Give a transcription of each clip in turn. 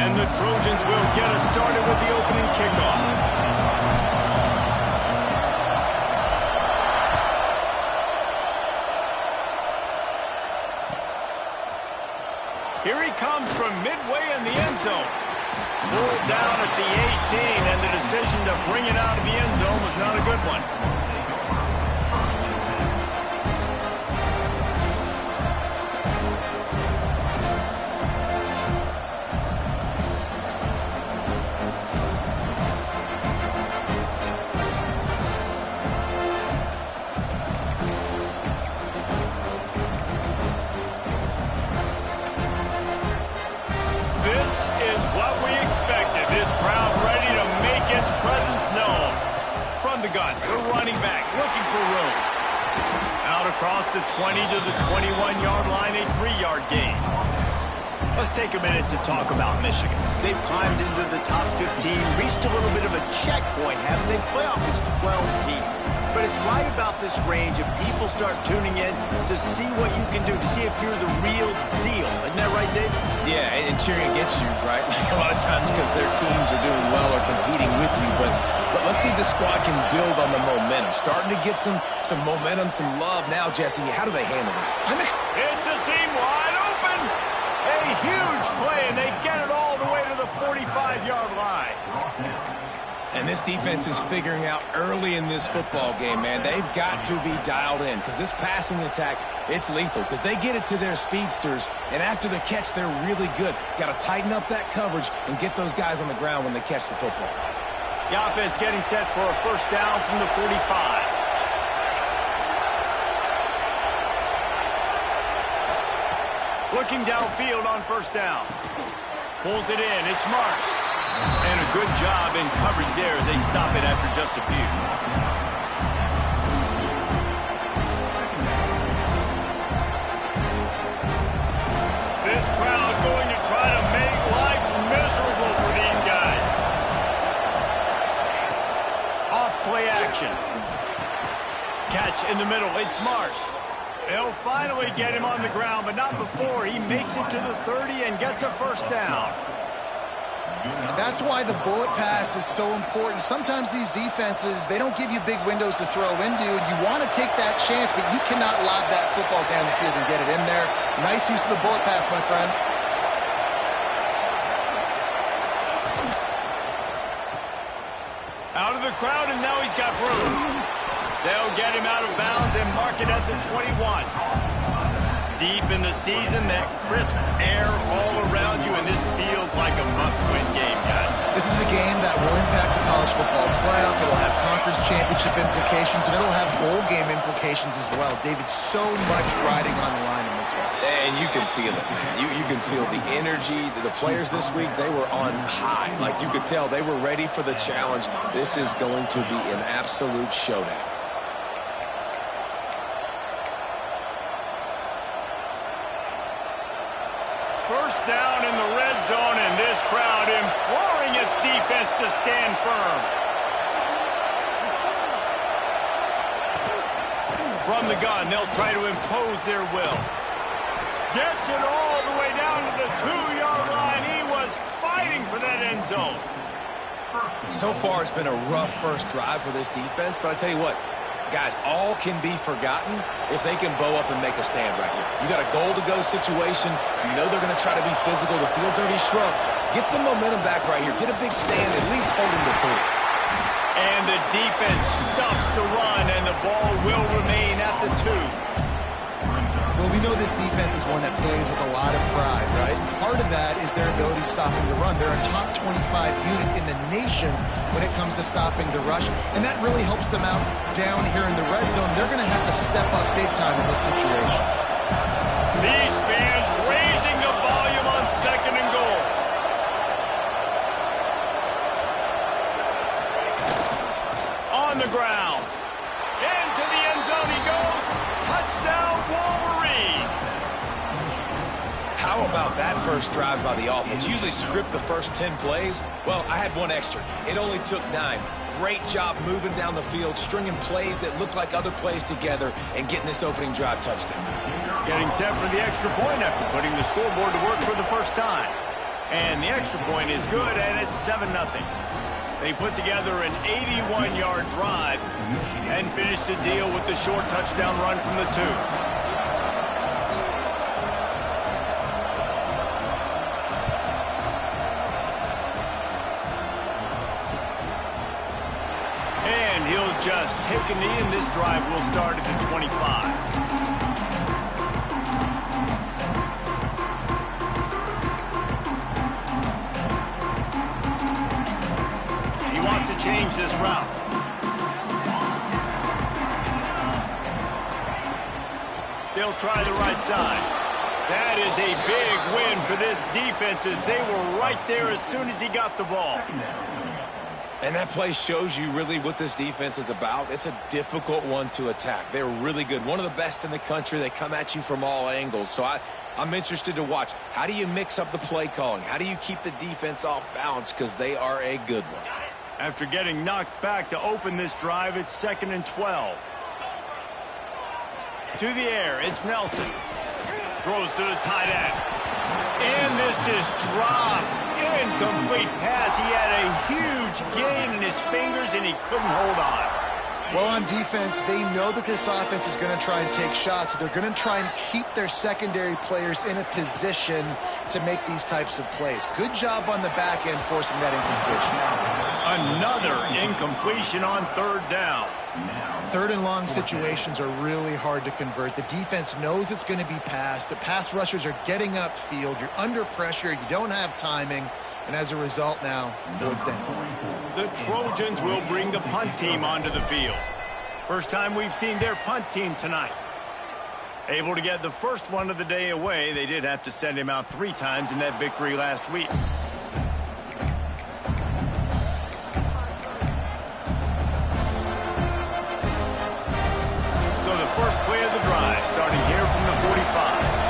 And the Trojans will get us started with the opening kickoff. Here he comes from midway in the end zone. Pulled down at the 18, and the decision to bring it out of the end zone was not a good one. Across the 20 to the 21-yard line, a 3-yard gain. Let's take a minute to talk about Michigan. They've climbed into the top 15, reached a little bit of a checkpoint, haven't they? Playoff is 12 teams. But it's right about this range if people start tuning in to see what you can do, to see if you're the real deal. Isn't that right, Dave? Yeah, and cheering against you, right? Like a lot of times because their teams are doing well or competing with you, but let's see if the squad can build on the momentum. Starting to get some momentum, some love now, Jesse. How do they handle it? It's a seam wide open. A huge play, and they get it all the way to the 45-yard line. And this defense is figuring out early in this football game, man. They've got to be dialed in because this passing attack, it's lethal because they get it to their speedsters, and after the catch, they're really good. Got to tighten up that coverage and get those guys on the ground when they catch the football. The offense getting set for a first down from the 45. Looking downfield on first down. Pulls it in. It's Marsh. And a good job in coverage there as they stop it after just a few. This crowd going to try to make life miserable for these guys. Play action. Catch in the middle. It's Marsh. They'll finally get him on the ground, but not before he makes it to the 30 and gets a first down. And that's why the bullet pass is so important. Sometimes these defenses, they don't give you big windows to throw into, and you want to take that chance, but you cannot lob that football down the field and get it in there. Nice use of the bullet pass, my friend. Out of the crowd, and now he's got room. They'll get him out of bounds and mark it at the 21. Deep in the season, that crisp air all around you, and this feels like a must-win game, guys. This is a game that will impact the college football playoff. It'll have conference championship implications, and it'll have bowl game implications as well. David, so much riding on the line in this one. And you can feel it, man. You can feel the energy. The players this week, they were on high. Like you could tell, they were ready for the challenge. This is going to be an absolute showdown. First down in the red zone, and this crowd imploring its defense to stand firm. From the gun, they'll try to impose their will. Gets it all the way down to the 2-yard line. He was fighting for that end zone. So far, it's been a rough first drive for this defense, but I tell you what, guys, all can be forgotten if they can bow up and make a stand right here. You got a goal-to-go situation. You know they're going to try to be physical. The field's already shrunk. Get some momentum back right here. Get a big stand. At least hold them to 3. And the defense stuffs the run, and the ball will remain at the 2. Well, we know this defense is one that plays with a lot of pride, right? And part of that is their ability stopping the run. They're a top 25 unit in the nation when it comes to stopping the rush, and that really helps them out down here in the red zone. They're going to have to step up big time in this situation. These fans raising the volume on second and goal. On the ground. Into the end zone he goes. Touchdown, Wolverines. How about that first drive by the offense? Usually script the first 10 plays. Well, I had one extra. It only took 9. Great job moving down the field, stringing plays that look like other plays together, and getting this opening drive touchdown. Getting set for the extra point after putting the scoreboard to work for the first time. And the extra point is good, and it's 7-0. They put together an 81-yard drive and finished the deal with the short touchdown run from the 2. And he'll just take a knee, and this drive will start at the 25. Change this route. They'll try the right side. That is a big win for this defense as they were right there as soon as he got the ball. And that play shows you really what this defense is about. It's a difficult one to attack. They're really good. One of the best in the country. They come at you from all angles. So I'm interested to watch. How do you mix up the play calling? How do you keep the defense off balance? Because they are a good one. After getting knocked back to open this drive, it's 2nd and 12. To the air, it's Nelson. Throws to the tight end. And this is dropped. Incomplete pass. He had a huge gain in his fingers, and he couldn't hold on. Well, on defense, they know that this offense is going to try and take shots. So they're going to try and keep their secondary players in a position to make these types of plays. Good job on the back end forcing that incompletion. Another incompletion on 3rd down. 3rd and long situations are really hard to convert. The defense knows it's going to be passed. The pass rushers are getting upfield. You're under pressure. You don't have timing. And as a result now, 4th down. The Trojans will bring the punt team onto the field. First time we've seen their punt team tonight. Able to get the first one of the day away. They did have to send him out 3 times in that victory last week. So the first play of the drive starting here from the 45.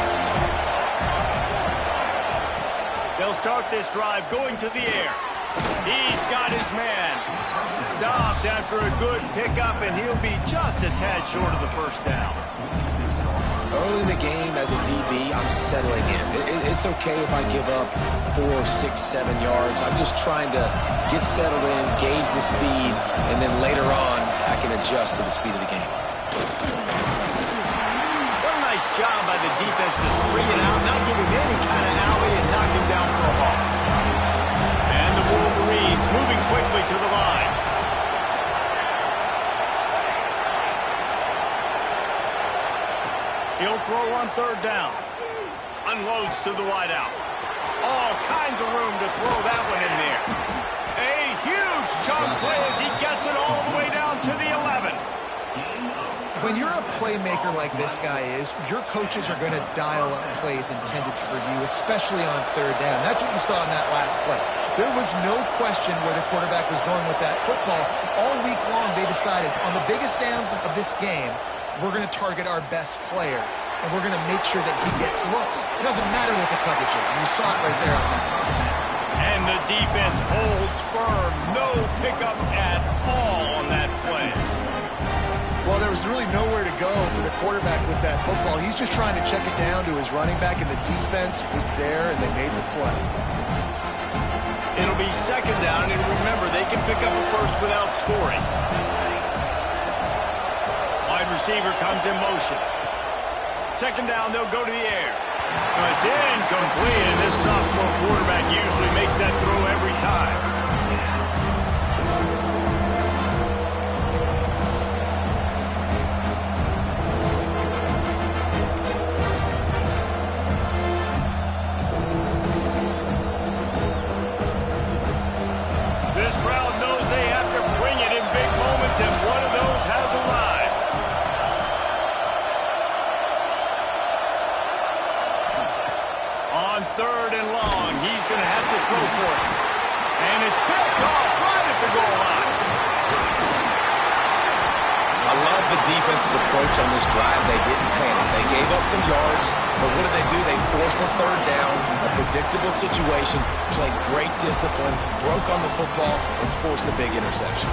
They'll start this drive going to the air. He's got his man. Stopped after a good pickup, and he'll be just a tad short of the first down. Early in the game, as a DB, I'm settling in. It's okay if I give up 4, 6, 7 yards. I'm just trying to get settled in, gauge the speed, and then later on, I can adjust to the speed of the game. What a nice job by the defense to string it out, not give him any kind of alley, and knock him down for a loss. And the Wolverines moving quickly to the line. He'll throw on 3rd down. Unloads to the wideout. All kinds of room to throw that one in there. A huge chunk play as he gets it all the way down to the 11. When you're a playmaker like this guy is, your coaches are going to dial up plays intended for you, especially on 3rd down. That's what you saw in that last play. There was no question where the quarterback was going with that football. All week long, they decided on the biggest downs of this game, we're going to target our best player, and we're going to make sure that he gets looks. It doesn't matter what the coverage is, and you saw it right there on that. And the defense holds firm. No pickup at all on that play. Well, there was really nowhere to go for the quarterback with that football. He's just trying to check it down to his running back, and the defense was there, and they made the play. It'll be 2nd down, and remember, they can pick up a first without scoring. Wide receiver comes in motion. 2nd down, they'll go to the air. It's incomplete, and this sophomore quarterback usually makes that throw every time. This crowd knows they have to bring it in big moments, and one of those has arrived. On 3rd and long, he's going to have to throw for it. And it's picked off right at the goal line. I love the defense's approach on this drive. They didn't panic. They gave up some yards, but what did they do? They forced a 3rd down, a predictable situation, played great discipline, broke on the football, and forced the big interception.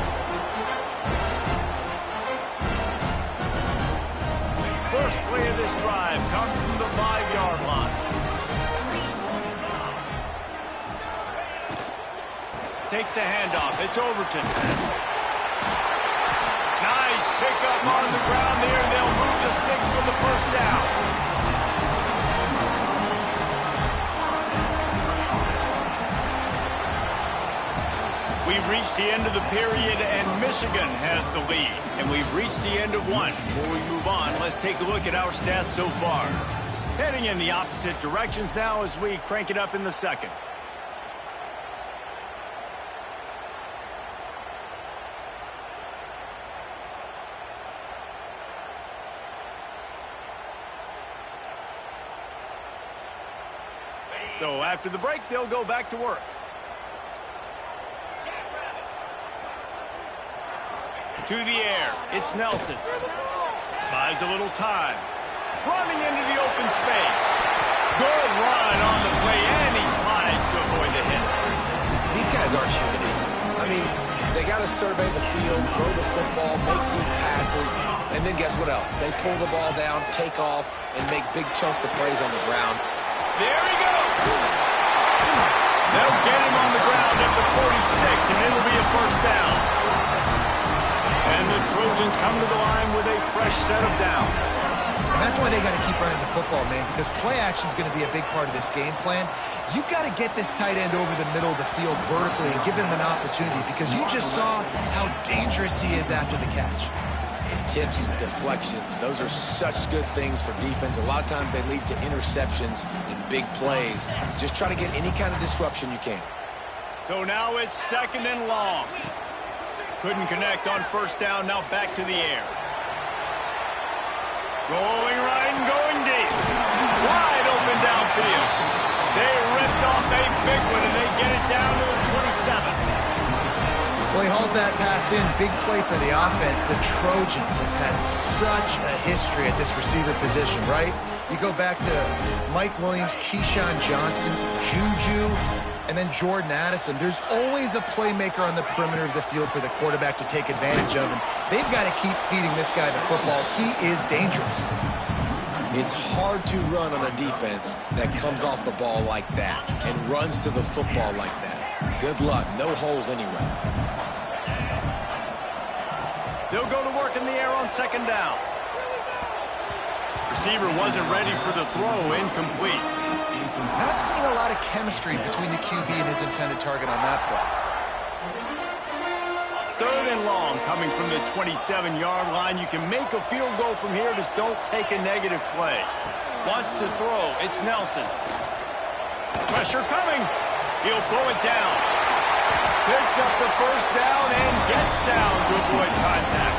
First play of this drive comes from the 5-yard line. Takes the handoff. It's Overton. Nice pickup on the ground there. They'll move the sticks for the first down. We've reached the end of the period, and Michigan has the lead. And we've reached the end of one. Before we move on, let's take a look at our stats so far. Heading in the opposite directions now as we crank it up in the second. So after the break, they'll go back to work. To the air, it's Nelson. Buys a little time. Running into the open space. Good run on the play, and he slides to avoid the hit. These guys aren't human. I mean, they got to survey the field, throw the football, make deep passes, and then guess what else? They pull the ball down, take off, and make big chunks of plays on the ground. There he goes. They'll get him on the ground at the 46, and it'll be a first down. And the Trojans come to the line with a fresh set of downs. And that's why they got to keep running the football, man, because play action is going to be a big part of this game plan. You've got to get this tight end over the middle of the field vertically and give him an opportunity, because you just saw how dangerous he is after the catch. Tips, deflections, those are such good things for defense. A lot of times they lead to interceptions and big plays. Just try to get any kind of disruption you can. So now it's second and long. Couldn't connect on first down, now back to the air. Rolling right and going deep. Wide open downfield. They ripped off a big one, and they get it down to the 27. Well, he hauls that pass in. Big play for the offense. The Trojans have had such a history at this receiver position, right? You go back to Mike Williams, Keyshawn Johnson, Juju, and then Jordan Addison. There's always a playmaker on the perimeter of the field for the quarterback to take advantage of, and they've got to keep feeding this guy the football. He is dangerous. It's hard to run on a defense that comes off the ball like that and runs to the football like that. Good luck. No holes anyway. They'll go to work in the air on second down. Receiver wasn't ready for the throw. Incomplete. Not seeing a lot of chemistry between the QB and his intended target on that play. Third and long coming from the 27-yard line. You can make a field goal from here. Just don't take a negative play. Wants to throw. It's Nelson. Pressure coming. He'll pull it down. Picks up the first down and gets down to avoid contact.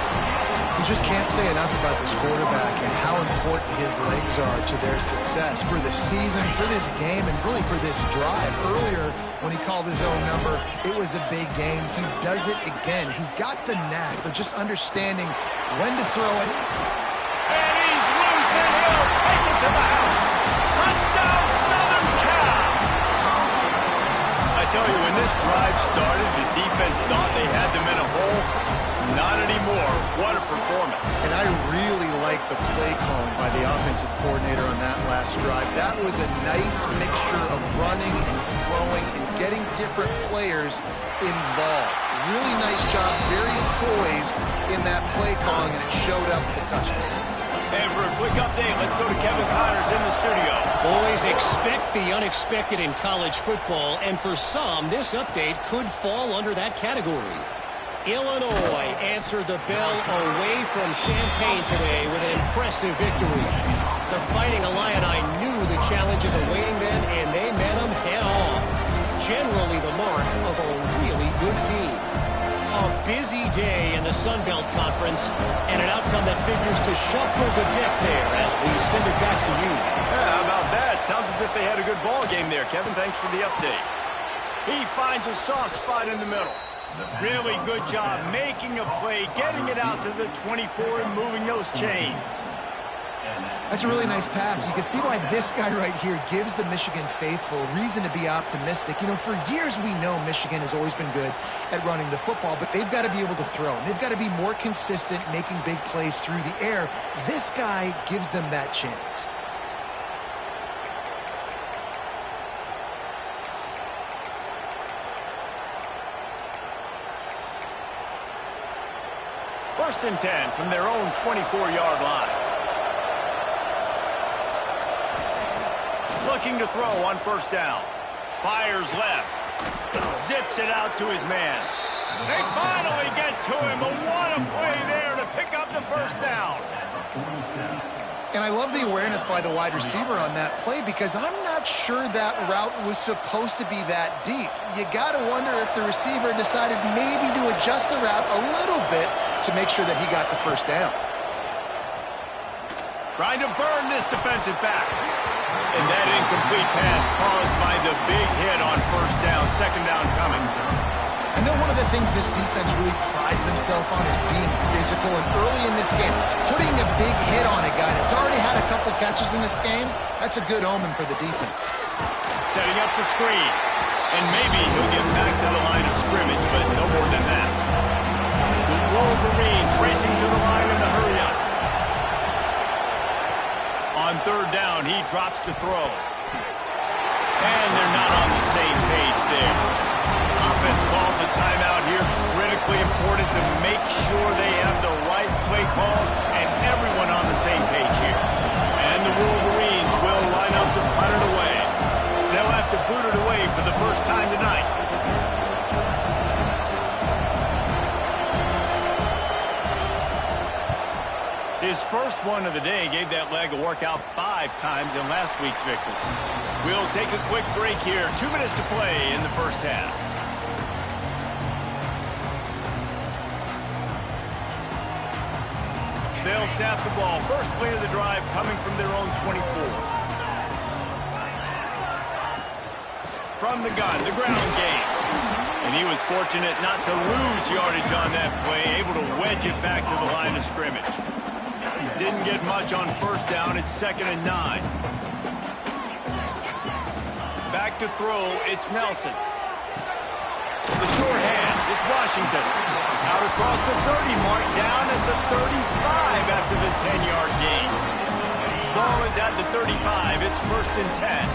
You just can't say enough about this quarterback and how important his legs are to their success for the season, for this game, and really for this drive. Earlier, when he called his own number, it was a big game. He does it again. He's got the knack for just understanding when to throw it. And he's loose, and he'll take it to the house. Touchdown, Southern Cal! I tell you, when this drive started, the defense thought they had them in a hole. Not anymore. What a performance. And I really like the play calling by the offensive coordinator on that last drive. That was a nice mixture of running and throwing and getting different players involved. Really nice job, very poised in that play calling, and it showed up with the touchdown. And for a quick update, let's go to Kevin Connors in the studio. Boys, expect the unexpected in college football, and for some, this update could fall under that category. Illinois answered the bell away from Champaign today with an impressive victory. The Fighting Illini knew the challenges awaiting them, and they met them head-on. Generally the mark of a really good team. A busy day in the Sun Belt Conference, and an outcome that figures to shuffle the deck there as we send it back to you. Yeah, how about that? Sounds as if they had a good ball game there, Kevin. Thanks for the update. He finds a soft spot in the middle. Really good job making a play, getting it out to the 24 and moving those chains. That's a really nice pass. You can see why this guy right here gives the Michigan faithful reason to be optimistic. You know, for years we know Michigan has always been good at running the football, but they've got to be able to throw. And they've got to be more consistent making big plays through the air. This guy gives them that chance. First and 10 from their own 24-yard line. Looking to throw on first down. Fires left. Zips it out to his man. They finally get to him. What a play there to pick up the first down. And I love the awareness by the wide receiver on that play because I'm not sure that route was supposed to be that deep. You got to wonder if the receiver decided maybe to adjust the route a little bit to make sure that he got the first down. Trying to burn this defensive back. And that incomplete pass caused by the big hit on first down. Second down coming. I know one of the things this defense really prides themselves on is being physical, and early in this game, putting a big hit on a guy that's already had a couple catches in this game, that's a good omen for the defense. Setting up the screen. And maybe he'll get back to the line of scrimmage, but no more than that. The Wolverines racing to the line in the hurry up. On third down, he drops to throw. And they're not on the same page there. Offense calls a timeout here. Critically important to make sure they have the right play call and everyone on the same page here. And the Wolverines will line up to punt it away. They'll have to boot it away for the first time tonight. His first one of the day gave that leg a workout 5 times in last week's victory. We'll take a quick break here. 2 minutes to play in the first half. They'll snap the ball. First play of the drive coming from their own 24. From the gun, the ground game. And he was fortunate not to lose yardage on that play, able to wedge it back to the line of scrimmage. Didn't get much on first down. It's 2nd and 9. Back to throw. It's Nelson. The short hands. It's Washington. Out across the 30 mark, down at the 35 after the 10-yard gain. Ball is at the 35. It's 1st and 10.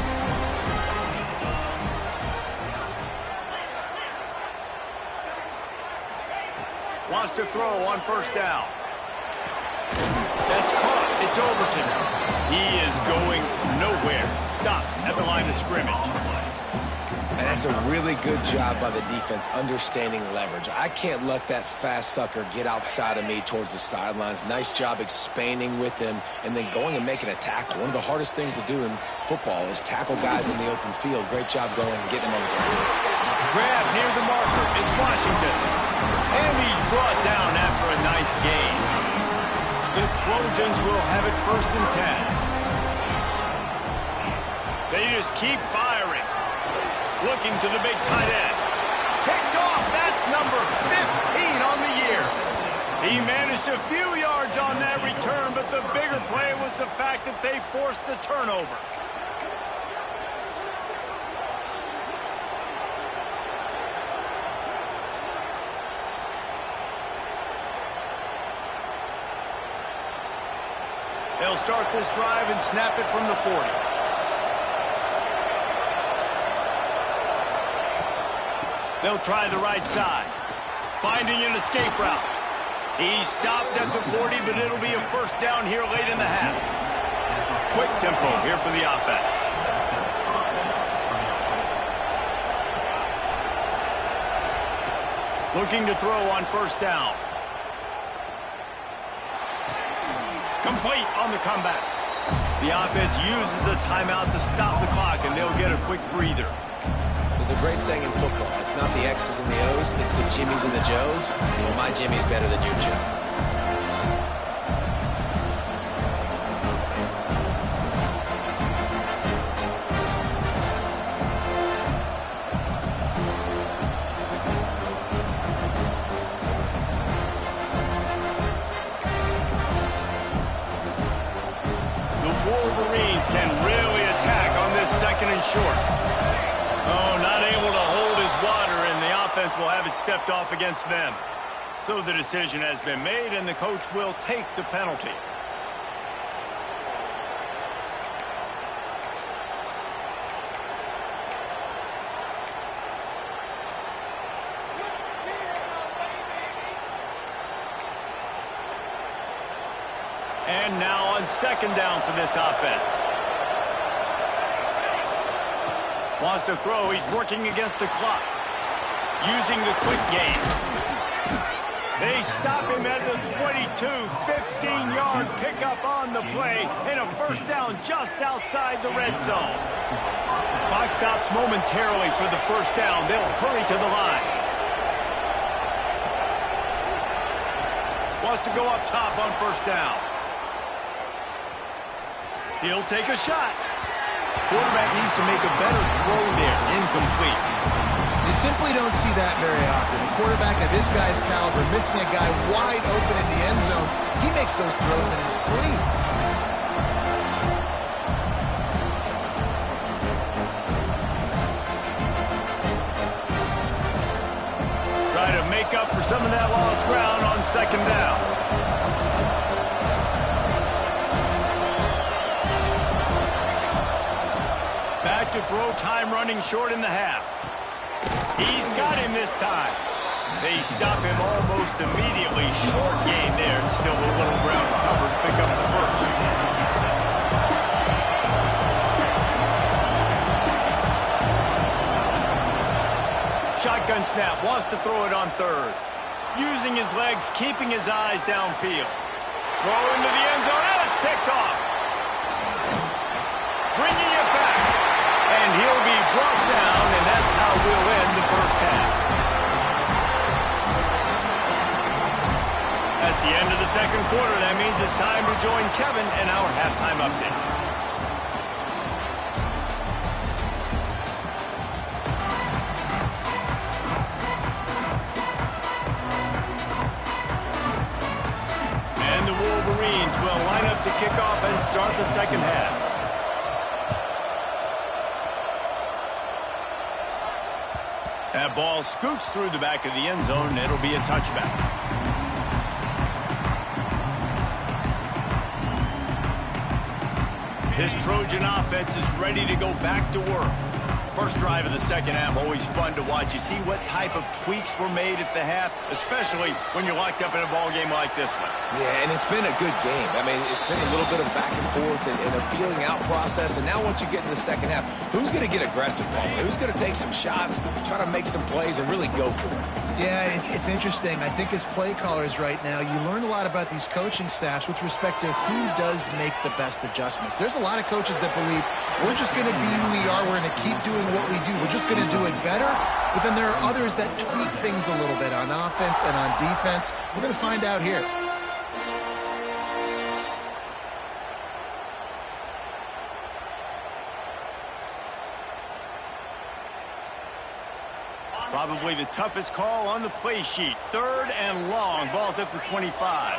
Wants to throw on first down. That's caught. It's Overton. He is going nowhere. Stop at the line of scrimmage. And that's a really good job by the defense understanding leverage. I can't let that fast sucker get outside of me towards the sidelines. Nice job expanding with him and then going and making a tackle. One of the hardest things to do in football is tackle guys in the open field. Great job going and getting them on the ground. Grab near the marker. It's Washington. And he's brought down after a nice gain. The Trojans will have it 1st and 10. They just keep firing. Looking to the big tight end. Picked off. That's number 15 on the year. He managed a few yards on that return, but the bigger play was the fact that they forced the turnover. They'll start this drive and snap it from the 40. They'll try the right side. Finding an escape route. He stopped at the 40, but it'll be a first down here late in the half. Quick tempo here for the offense. Looking to throw on first down. Complete on the comeback. The offense uses a timeout to stop the clock, and they'll get a quick breather. There's a great saying in football. It's not the X's and the O's, it's the Jimmies and the Joes. Well, my Jimmy's better than your Joe. Wolverines can really attack on this 2nd and short. Oh, not able to hold his water, and the offense will have it stepped off against them. So the decision has been made, and the coach will take the penalty. And now on second down for this offense. Wants to throw. He's working against the clock. Using the quick game. They stop him at the 22, 15-yard pickup on the play, and a first down just outside the red zone. Clock stops momentarily for the first down. They'll hurry to the line. Wants to go up top on first down. He'll take a shot. Quarterback needs to make a better throw there. Incomplete. You simply don't see that very often. A quarterback of this guy's caliber missing a guy wide open in the end zone. He makes those throws in his sleep. Try to make up for some of that lost ground on second down. Back to throw, time running short in the half. He's got him this time. They stop him almost immediately. Short gain there, and still a little ground covered to pick up the first. Shotgun snap, wants to throw it on third. Using his legs, keeping his eyes downfield. Throw into the end zone, and it's picked off. Bringing it back. And he'll be brought down, and that's how we'll end the first half. That's the end of the second quarter. That means it's time to join Kevin in our halftime update. And the Wolverines will line up to kick off and start the second half. That ball scoots through the back of the end zone, and it'll be a touchback. This Trojan offense is ready to go back to work. First drive of the second half, always fun to watch. You see what type of tweaks were made at the half, especially when you're locked up in a ball game like this one. Yeah, and it's been a good game. I mean, it's been a little bit of back and forth and a feeling out process. And now once you get in the second half, who's going to get aggressive, Paul? Who's going to take some shots, try to make some plays, and really go for it? Yeah, it's interesting. I think as play callers right now, you learn a lot about these coaching staffs with respect to who does make the best adjustments. There's a lot of coaches that believe we're just going to be who we are. We're going to keep doing what we do. We're just going to do it better. But then there are others that tweak things a little bit on offense and on defense. We're going to find out here. Probably the toughest call on the play sheet. Third and long. Ball's at the 25.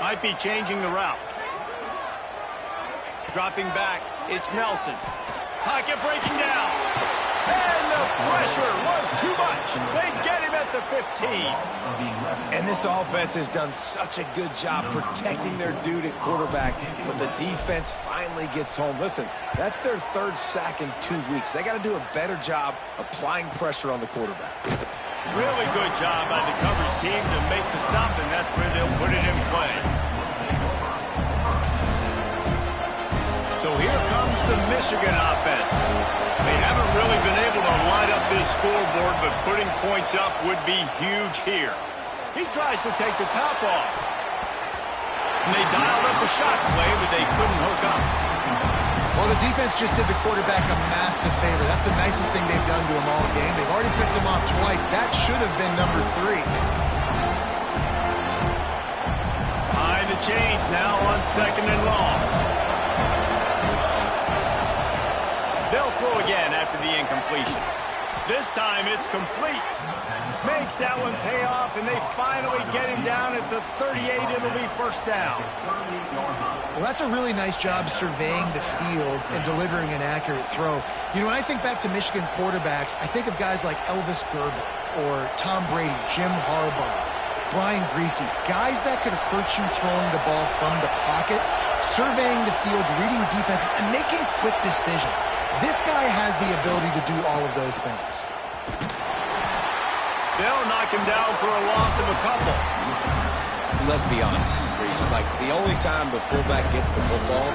Might be changing the route. Dropping back. It's Nelson. Pocket breaking down. And the pressure was too much. They get him at the 15. And this offense has done such a good job protecting their dude at quarterback, but the defense finally gets home. Listen, that's their third sack in 2 weeks. They got to do a better job applying pressure on the quarterback. Really good job by the coverage team to make the stop, and that's where they'll put it in play. So here comes the Michigan offense. They haven't really been able to light up this scoreboard, but putting points up would be huge here. He tries to take the top off. And they dialed up a shot play, but they couldn't hook up. Well, the defense just did the quarterback a massive favor. That's the nicest thing they've done to him all game. They've already picked him off twice. That should have been number 3. Behind the chains now on second and long. They'll throw again after the incompletion. This time it's complete. Makes that one pay off, and they finally get him down at the 38. It'll be first down. Well, that's a really nice job surveying the field and delivering an accurate throw. You know, when I think back to Michigan quarterbacks, I think of guys like Elvis Grbac or Tom Brady, Jim Harbaugh, Brian Griese, guys that could hurt you throwing the ball from the pocket, surveying the field, reading defenses, and making quick decisions. This guy has the ability to do all of those things. They'll knock him down for a loss of a couple. let's be honest, Reese. Like, the only time the fullback gets the football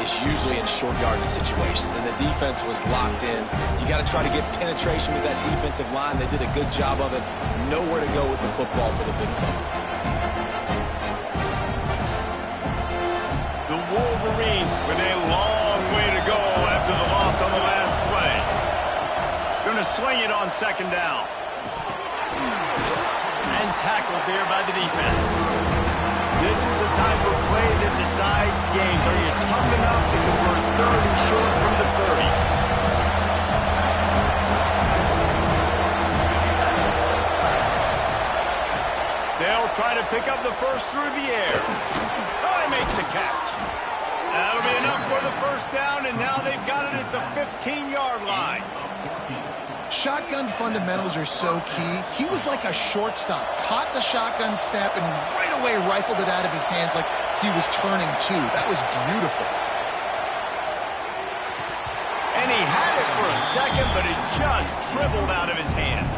is usually in short yardage situations, and the defense was locked in. You got to try to get penetration with that defensive line. They did a good job of it. Nowhere to go with the football for the big fella. The Wolverines with a long way to go after the loss on the last play. Going to swing it on second down. And tackled there by the defense. This is the type of play that decides games. Are you tough enough to convert third and short from the 30? They'll try to pick up the first through the air. Oh, he makes the catch. That'll be enough for the first down, and now they've got it at the 15-yard line. Shotgun fundamentals are so key. He was like a shortstop. Caught the shotgun snap and right away rifled it out of his hands like he was turning two. That was beautiful. And he had it for a second, but it just dribbled out of his hands.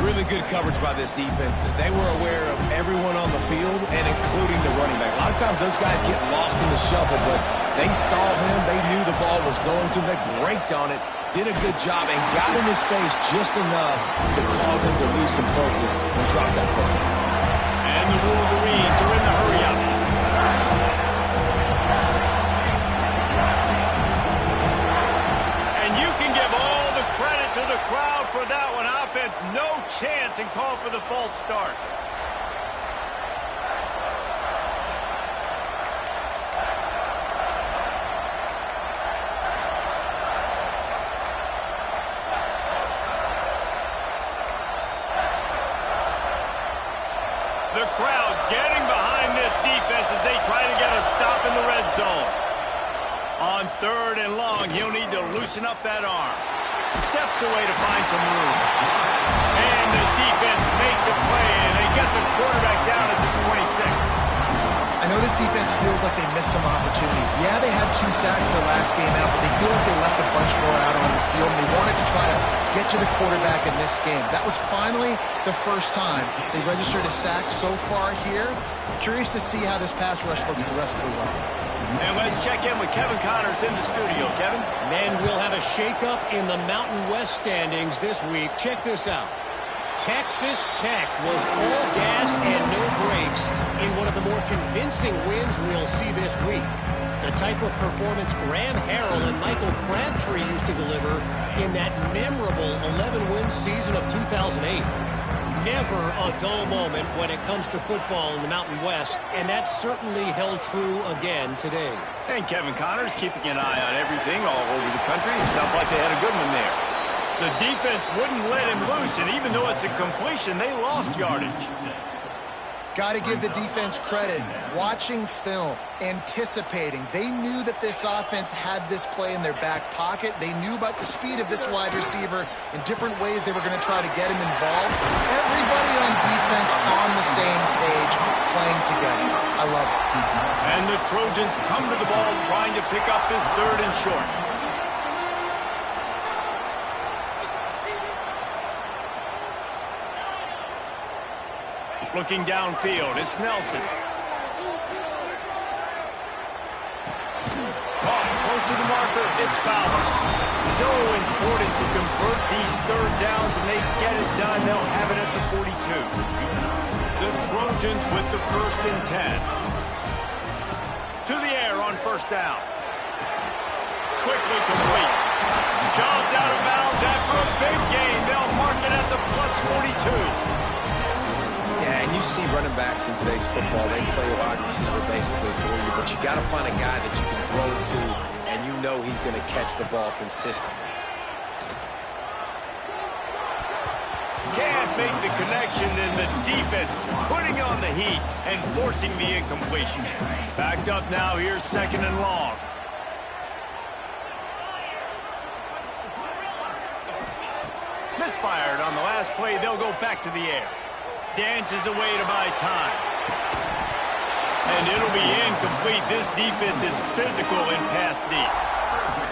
Really good coverage by this defense. That they were aware of everyone on the field, and including the running back. A lot of times those guys get lost in the shuffle, but they saw him. They knew the ball was going to. They braked on it, did a good job, and got in his face just enough to cause him to lose some focus and drop that football. And the Wolverines are in the hurry-up. And you can give all the credit to the crowd for that one. Offense, no chance, and call for the false start. The crowd getting behind this defense as they try to get a stop in the red zone. On third and long, he'll need to loosen up that arm. Steps away to find some room. And the defense makes a play, and they get the quarterback down at the 26. I know this defense feels like they missed some opportunities. Yeah, they had 2 sacks their last game out, but they feel like they left a bunch more out on the field, and they wanted to try to get to the quarterback in this game. That was finally the first time they registered a sack so far here. Curious to see how this pass rush looks the rest of the way. And let's check in with Kevin Connors in the studio. Kevin? And we'll have a shakeup in the Mountain West standings this week. Check this out. Texas Tech was all gas and no brakes in one of the more convincing wins we'll see this week. The type of performance Graham Harrell and Michael Crabtree used to deliver in that memorable 11-win season of 2008. Never a dull moment when it comes to football in the Mountain West, and that certainly held true again today. And Kevin Connors keeping an eye on everything all over the country. It sounds like they had a good one there. The defense wouldn't let him loose, and even though it's a completion, they lost yardage. Got to give the defense credit. Watching film, anticipating. They knew that this offense had this play in their back pocket. They knew about the speed of this wide receiver in different ways they were going to try to get him involved. Everybody on defense on the same page, playing together. I love it. And the Trojans come to the ball trying to pick up this third and short. Looking downfield, it's Nelson. Caught close to the marker, it's Fowler. So important to convert these third downs, and they get it done. They'll have it at the 42. The Trojans with the 1st and 10. To the air on first down. Quickly complete. Shoved out of bounds after a big gain. They'll mark it at the plus 42. Yeah, and you see running backs in today's football, they play a wide receiver basically for you, but you got to find a guy that you can throw it to, and you know he's going to catch the ball consistently. Can't make the connection, and the defense putting on the heat and forcing the incompletion. Backed up now, here's 2nd and long. Misfired on the last play, they'll go back to the air. Dances away to buy time. And it'll be incomplete. This defense is physical and pass deep.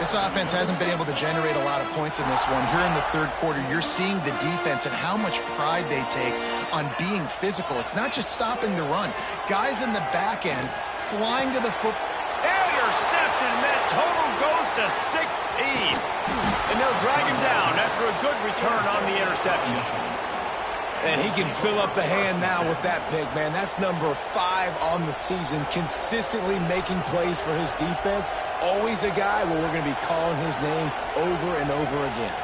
This offense hasn't been able to generate a lot of points in this one. Here in the third quarter, you're seeing the defense and how much pride they take on being physical. It's not just stopping the run. Guys in the back end flying to the foot. Intercepted, and that total goes to 16. And they'll drag him down after a good return on the interception. And he can fill up the hand now with that pick, man. That's number 5 on the season, consistently making plays for his defense. Always a guy where we're going to be calling his name over and over again.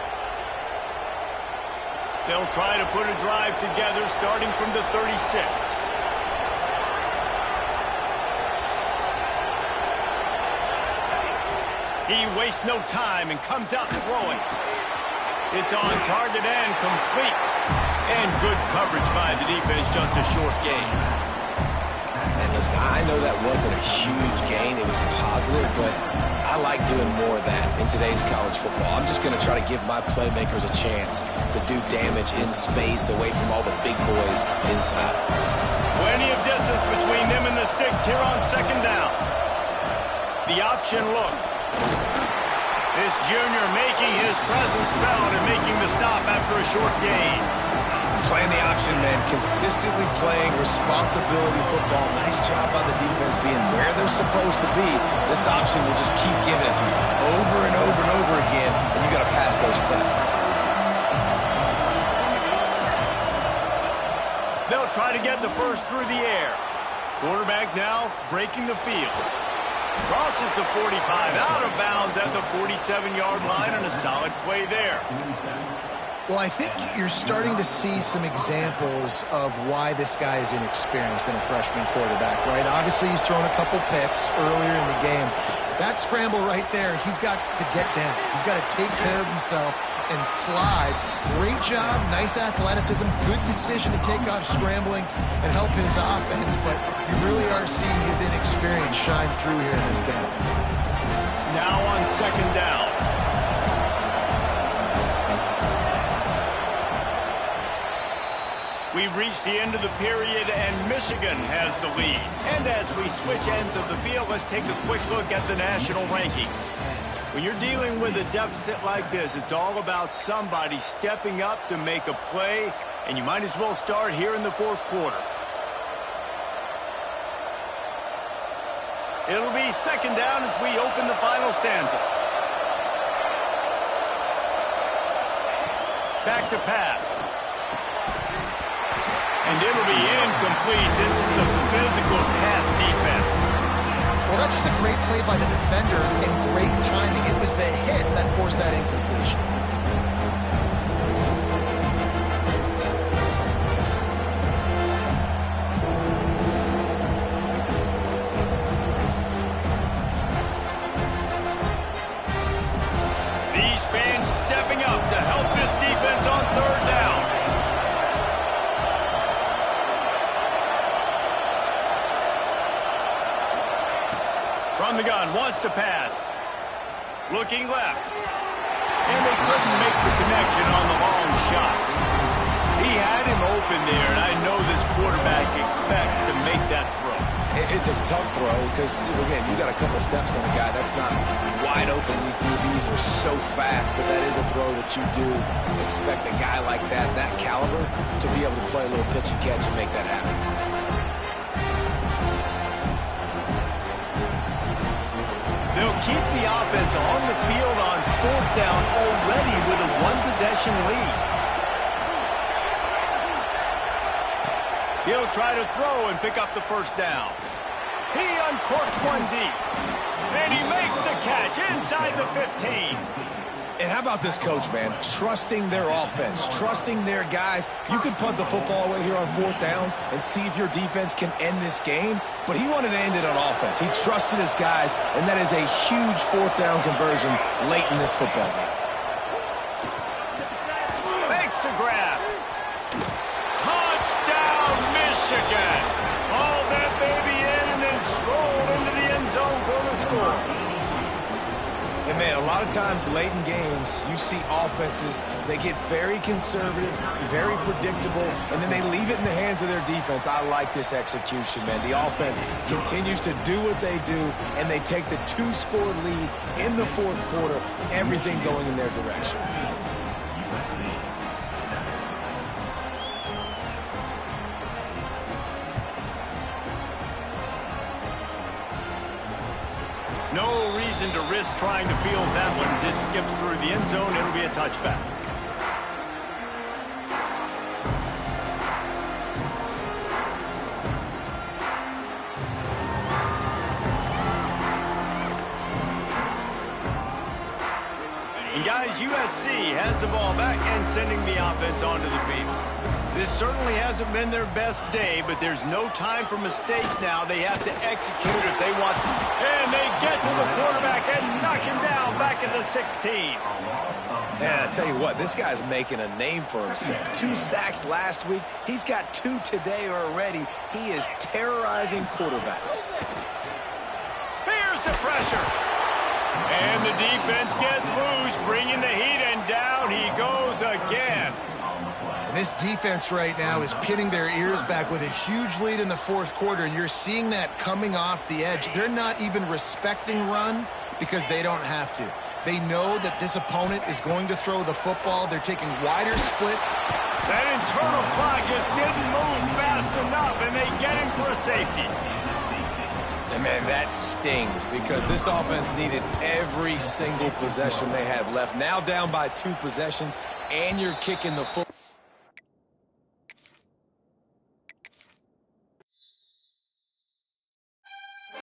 They'll try to put a drive together starting from the 36. He wastes no time and comes out throwing. It's on target and complete. And good coverage by the defense, just a short gain. And listen, I know that wasn't a huge gain. It was positive, but I like doing more of that in today's college football. I'm just going to try to give my playmakers a chance to do damage in space away from all the big boys inside. Plenty of distance between them and the sticks here on second down. The option look. This junior making his presence felt and making the stop after a short gain. Playing the option, man. Consistently playing responsibility football. Nice job by the defense being where they're supposed to be. This option will just keep giving it to you over and over and over again, and you got to pass those tests. They'll try to get the first through the air. Quarterback now breaking the field. Crosses the 45, out of bounds at the 47-yard line, and a solid play there. Well, I think you're starting to see some examples of why this guy is inexperienced in a freshman quarterback, right? Obviously, he's thrown a couple picks earlier in the game. That scramble right there, he's got to get down. He's got to take care of himself and slide. Great job, nice athleticism, good decision to take off scrambling and help his offense, but you really are seeing his inexperience shine through here in this game. Now on second down. We've reached the end of the period, and Michigan has the lead. And as we switch ends of the field, let's take a quick look at the national rankings. When you're dealing with a deficit like this, it's all about somebody stepping up to make a play, and you might as well start here in the fourth quarter. It'll be second down as we open the final stanza. Back to pass. And it'll be incomplete. This is some physical pass defense. Well, that's just a great play by the defender and great timing. It was the hit that forced that incompletion. These fans stepping up to help this defense on third down. From the gun, wants to pass. Looking left. And they couldn't make the connection on the long shot. He had him open there, and I know this quarterback expects to make that throw. It's a tough throw because, again, you got a couple steps on the guy. That's not wide open. These DBs are so fast, but that is a throw that you do expect a guy like that caliber, to be able to play a little pitch and catch and make that happen. They'll keep the offense on the field on fourth down already with a one-possession lead. He'll try to throw and pick up the first down. He uncorks one deep. And he makes the catch inside the 15. And how about this coach, man? Trusting their offense, trusting their guys. You could punt the football away here on fourth down and see if your defense can end this game, but he wanted to end it on offense. He trusted his guys, and that is a huge fourth down conversion late in this football game. Makes the grab. Touchdown, Michigan. Hauled that baby in and then strolled into the end zone for the score. And, man, a lot of times late in games, you see offenses, they get very conservative, very predictable, and then they leave it in the hands of their defense. I like this execution, man. The offense continues to do what they do, and they take the 2-score lead in the fourth quarter, everything going in their direction. No reason to risk trying to field that one as it skips through the end zone. It'll be a touchback. And guys, USC has the ball back and sending the offense onto the field. This certainly hasn't been their best day, but there's no time for mistakes now. They have to execute if they want to. And they get to the quarterback and knock him down back at the 16. Man, I tell you what, this guy's making a name for himself. 2 sacks last week. He's got 2 today already. He is terrorizing quarterbacks. Here's the pressure. And the defense gets loose, bringing the heat, and down he goes again. And this defense right now is pinning their ears back with a huge lead in the fourth quarter, and you're seeing that coming off the edge. They're not even respecting run because they don't have to. They know that this opponent is going to throw the football. They're taking wider splits. That internal clock just didn't move fast enough, and they get him for a safety. And, man, that stings because this offense needed every single possession they have left. Now down by 2 possessions, and you're kicking the football.